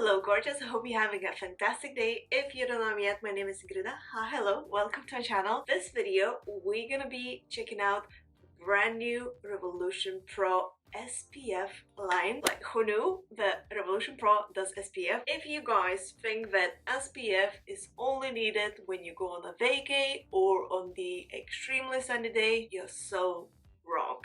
Hello gorgeous, I hope you're having a fantastic day. If you don't know me yet, my name is Ingrida. Hello, welcome to my channel. This video, we're gonna be checking out brand new Revolution Pro SPF line. Like, who knew that Revolution Pro does SPF? If you guys think that SPF is only needed when you go on a vacay or on the extremely sunny day, you're so wrong.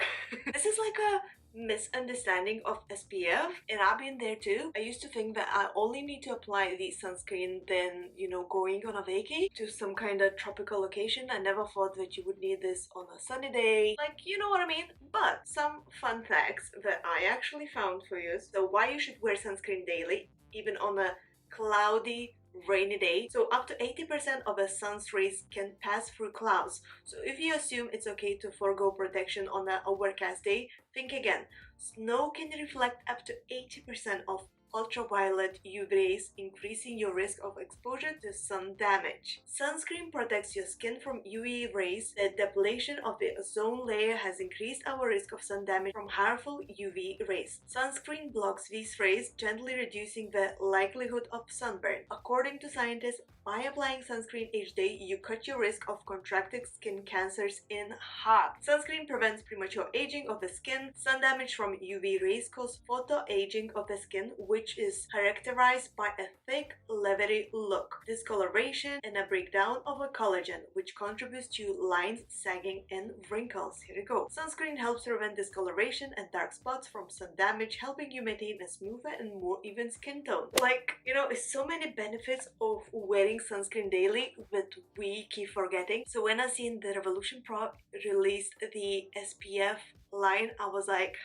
This is like a misunderstanding of SPF, and I've been there too. I used to think that I only need to apply the sunscreen then, going on a vacay to some kind of tropical location. I never thought that you would need this on a sunny day, like, you know what I mean? But some fun facts that I actually found for you. So why you should wear sunscreen daily, even on a cloudy, rainy day. So up to 80% of the sun's rays can pass through clouds. So if you assume it's okay to forego protection on a overcast day, think again. Snow can reflect up to 80% of ultraviolet UV rays, increasing your risk of exposure to sun damage. Sunscreen protects your skin from UV rays. The depletion of the ozone layer has increased our risk of sun damage from harmful UV rays. Sunscreen blocks these rays, gently reducing the likelihood of sunburn. According to scientists, by applying sunscreen each day, you cut your risk of contracting skin cancers in half. Sunscreen prevents premature aging of the skin. Sun damage from UV rays causes photoaging of the skin, which is characterized by a thick, leathery look, discoloration, and a breakdown of a collagen, which contributes to lines, sagging, and wrinkles. Here we go. Sunscreen helps prevent discoloration and dark spots from sun damage, helping you maintain a smoother and more even skin tone. Like, so many benefits of wearing sunscreen daily that we keep forgetting. So when I seen the Revolution Pro released the SPF line, I was like,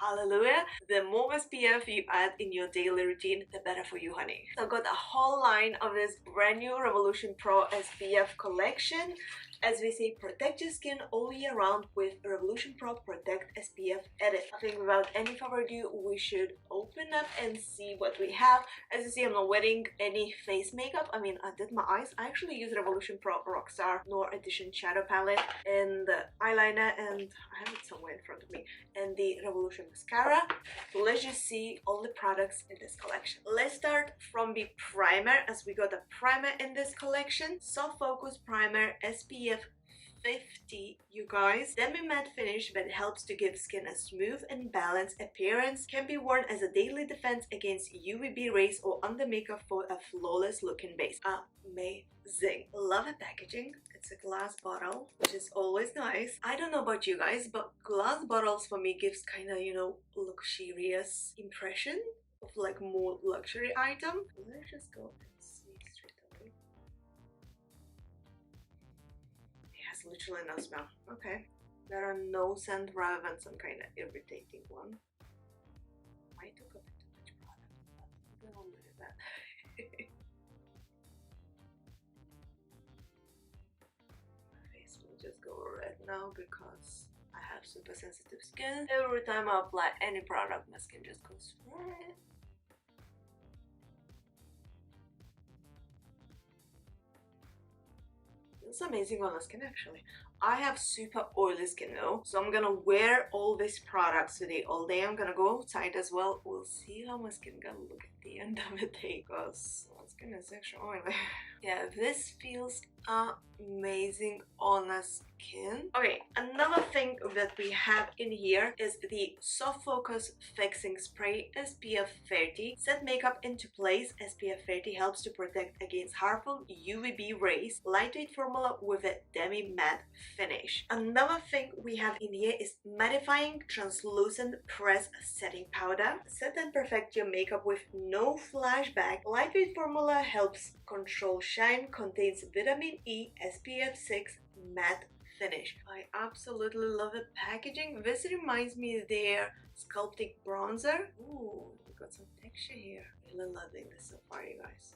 hallelujah. The more SPF you add in your daily routine, the better for you, honey. So I got a whole line of this brand new Revolution Pro SPF collection. As we say, protect your skin all year round with Revolution Pro Protect SPF Edit. I think without any further ado, we should open up and see what we have. As you see, I'm not wearing any face makeup. I mean, I did my eyes. I actually use Revolution Pro Rockstar Noir Edition Shadow Palette and the eyeliner, and I have it somewhere in front of me, and the Revolution Mascara. So let's just see all the products in this collection. Let's start from the primer, as we got a primer in this collection. Soft Focus Primer SPF 50, you guys. Demi-matte finish that helps to give skin a smooth and balanced appearance. Can be worn as a daily defense against UVB rays or under makeup for a flawless looking base. Amazing. Love the packaging. It's a glass bottle, which is always nice. I don't know about you guys, but glass bottles for me gives kind of, luxurious impression of like more luxury item. Let's just go and see straight away. Literally no smell. Okay, there are no scent rather than some kind of irritating one. I took a bit too much product, but don't do that. My face will just go red now because I have super sensitive skin. Every time I apply any product, my skin just goes red. It's amazing on the skin actually. I have super oily skin though, so I'm gonna wear all these products today all day. I'm gonna go outside as well. We'll see how my skin gonna look at the end of the day, because my skin is extra oily. Yeah, this feels amazing on the skin. Okay, another thing that we have in here is the Soft Focus Fixing Spray SPF 30. Set makeup into place. SPF 30 helps to protect against harmful UVB rays. Lightweight formula with a demi-matte finish. Another thing we have in here is mattifying translucent press setting powder. Set and perfect your makeup with no flashback. Lightweight formula helps control shine, contains vitamin E, SPF 6 matte finish. I absolutely love the packaging. This reminds me of their sculpting bronzer. Ooh, we got some texture here. Really loving this so far, you guys.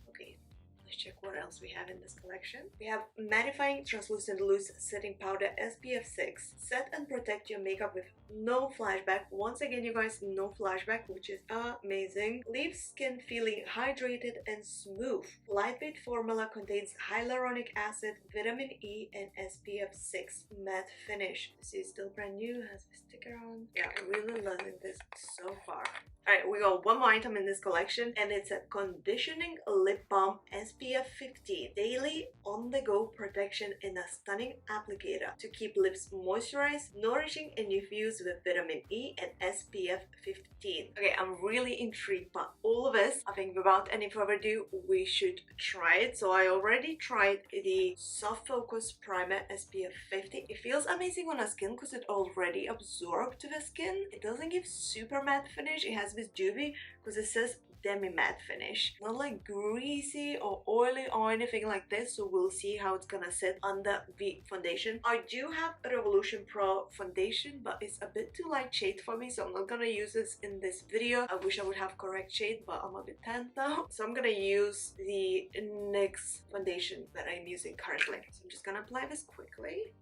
Okay, let's check what else we have in this collection. We have mattifying translucent loose setting powder SPF 6. Set and protect your makeup with no flashback. Once again, you guys, no flashback, which is amazing. Leaves skin feeling hydrated and smooth. Lightweight formula contains hyaluronic acid, vitamin E, and SPF 6 matte finish. This is still brand new, has a sticker on. Yeah, I'm really loving this so far. Alright, we got one more item in this collection, and it's a conditioning lip balm SPF 15 daily on-the-go protection in a stunning applicator to keep lips moisturized, nourishing, and infused with vitamin E and SPF 15. Okay, I'm really intrigued by all of this. I think without any further ado, we should try it. So I already tried the Soft Focus Primer SPF 50. It feels amazing on our skin because it already absorbed to the skin. It doesn't give super matte finish. It has this dewy because it says demi matte finish, not like greasy or oily or anything like this. So we'll see how it's gonna sit under the foundation. I do have a Revolution Pro foundation, but it's a bit too light shade for me, so I'm not gonna use this in this video. I wish I would have correct shade, but I'm a bit tan now, so I'm gonna use the NYX foundation that I'm using currently. So I'm just gonna apply this quickly.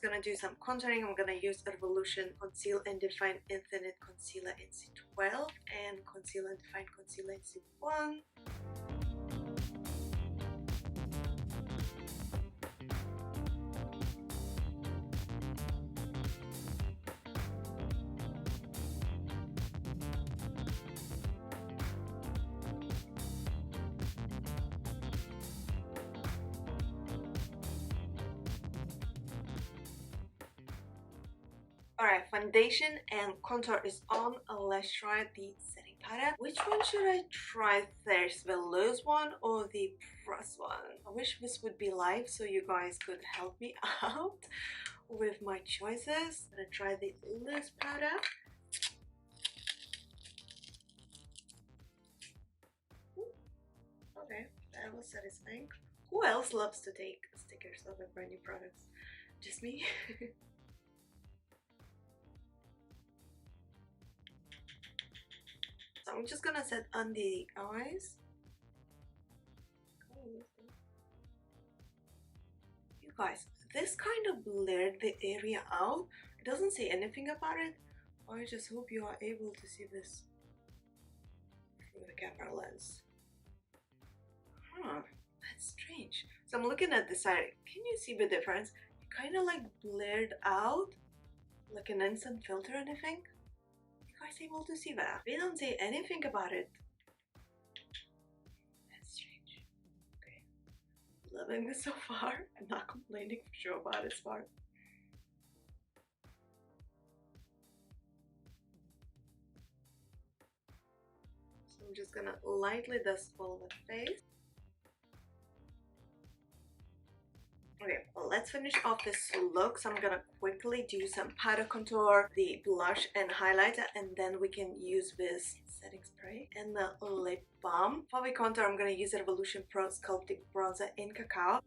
Gonna do some contouring. I'm gonna use Revolution Conceal and Define Infinite Concealer in C12 and Conceal and Define Concealer in C1. Alright, foundation and contour is on. Let's try the setting powder. Which one should I try first? The loose one or the pressed one? I wish this would be live so you guys could help me out with my choices. I'm gonna try the loose powder. Okay, that was satisfying. Who else loves to take stickers of brand new products? Just me? So I'm just gonna set under the eyes. You guys, this kind of blurred the area out. It doesn't say anything about it. I just hope you are able to see this through the camera lens. Huh, that's strange. So I'm looking at the side. Can you see the difference? It kind of like blurred out, like an instant filter or anything. Able to see that. They don't say anything about it. That's strange. Okay. Loving this so far. I'm not complaining for sure about this part. So I'm just gonna lightly dust all the face. Okay, well, let's finish off this look. So I'm gonna quickly do some powder contour, the blush and highlighter, and then we can use this setting spray and the lip balm. For the contour, I'm gonna use the Revolution Pro Sculpting Bronzer in Cacao.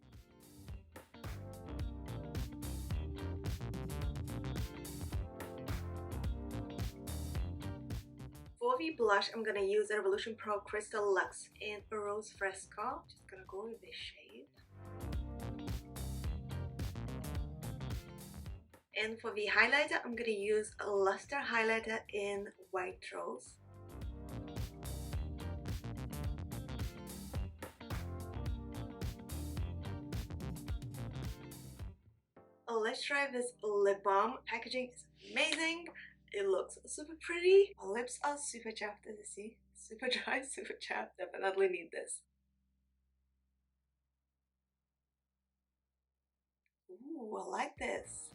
For the blush, I'm gonna use the Revolution Pro Crystal Luxe in Rose Fresco. Just gonna go with this shade. And for the highlighter, I'm going to use a luster highlighter in White Rose. Let's try this lip balm. Packaging is amazing. It looks super pretty. My lips are super chapped, as you see. Super dry, super chapped. Definitely need this. Ooh, I like this.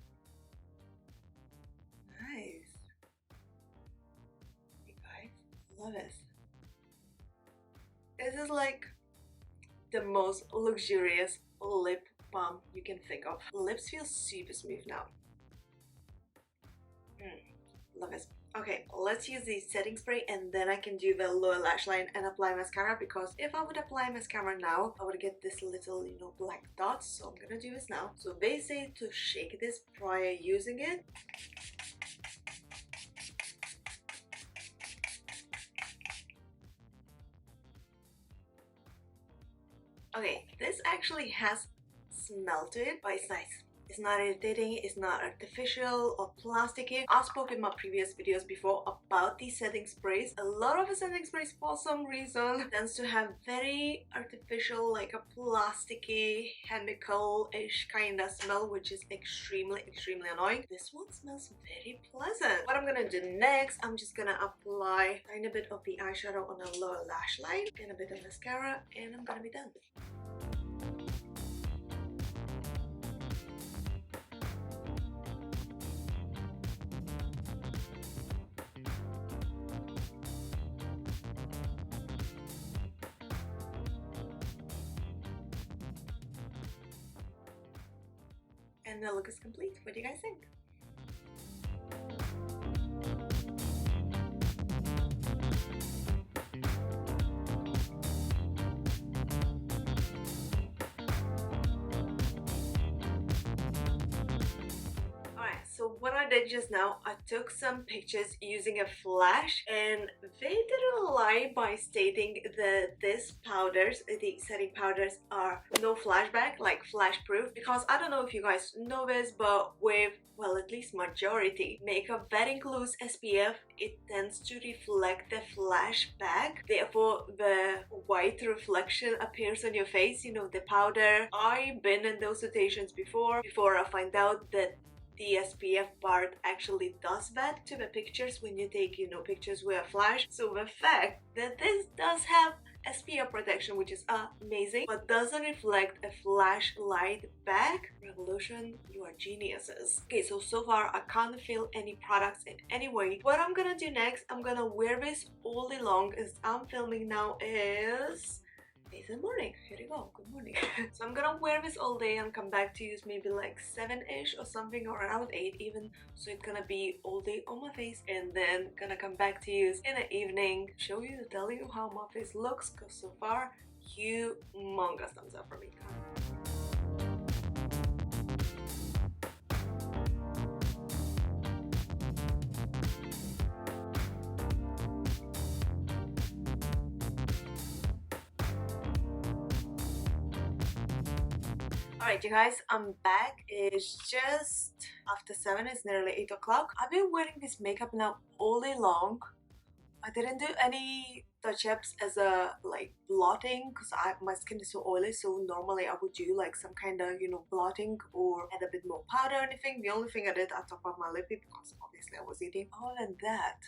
Nice. You guys, love it. This is like the most luxurious lip balm you can think of. Lips feel super smooth now. Love it. Okay, let's use the setting spray and then I can do the lower lash line and apply mascara, because if I would apply mascara now, I would get this little, you know, black dots. So I'm gonna do this now. So they say to shake this prior using it. Okay, this actually has smell to it, but it's nice. It's not irritating, it's not artificial or plasticky. I spoke in my previous videos before about these setting sprays. A lot of the setting sprays for some reason tends to have very artificial, like a plasticky, chemical-ish kind of smell, which is extremely annoying. This one smells very pleasant. What I'm gonna do next, I'm just gonna apply a tiny bit of the eyeshadow on the lower lash line and a bit of mascara, and I'm gonna be done. And the look is complete. What do you guys think? So what I did just now, I took some pictures using a flash, and they didn't lie by stating that these powders, the setting powders, are no flashback, like flash proof, because I don't know if you guys know this, but with, well, at least majority makeup that includes SPF, it tends to reflect the flash back. Therefore, the white reflection appears on your face, you know, the powder. I've been in those situations before I find out that the SPF part actually does that to the pictures when you take, you know, pictures with a flash. So the fact that this does have SPF protection, which is amazing, but doesn't reflect a flash light back, Revolution, you are geniuses. Okay, so far I can't feel any products in any way. What I'm gonna do next, I'm gonna wear this all day long. As I'm filming now is good morning. Here you go. Good morning. So I'm gonna wear this all day and come back to use maybe like 7-ish or something, or around 8 even. So it's gonna be all day on my face, and then gonna come back to use in the evening, show you, tell you how my face looks, because so far, humongous thumbs up from me. Alright you guys, I'm back. It's just after 7, it's nearly 8 o'clock. I've been wearing this makeup now all day long. I didn't do any touch-ups as a like blotting, because my skin is so oily, so normally I would do like some kind of, you know, blotting or add a bit more powder or anything. The only thing I did, I top up my lippy because obviously I was eating. Other than that,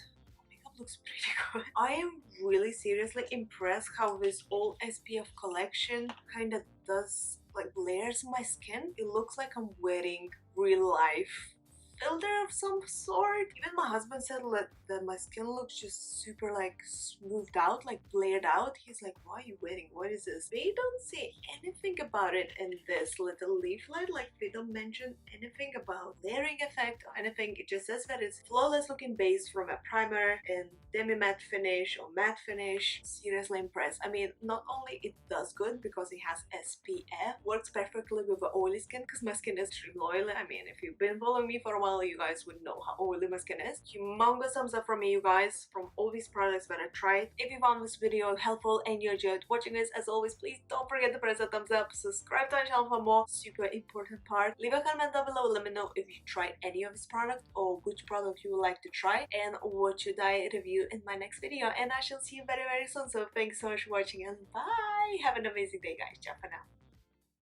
looks pretty good. I am really seriously impressed how this all SPF collection kind of does like layers my skin. It looks like I'm wearing real life filter of some sort. Even my husband said that my skin looks just super like smoothed out, like layered out. He's like, why are you wearing? What is this? They don't say anything about it in this little leaflet. Like they don't mention anything about layering effect or anything. It just says that it's flawless looking base from a primer and demi matte finish or matte finish. Seriously impressed. I mean, not only it does good because it has SPF, works perfectly with the oily skin, because my skin is extremely oily. I mean, if you've been following me for a while, you guys would know how oily my skin is. Humongous thumbs up from me, you guys, from all these products that I tried. If you found this video helpful and you enjoyed watching this, as always, please don't forget to press that thumbs up, subscribe to our channel for more, super important part. Leave a comment down below, let me know if you tried any of this product or which product you would like to try and what should I review in my next video. And I shall see you very soon. So thanks so much for watching and bye. Have an amazing day, guys. Ciao for now.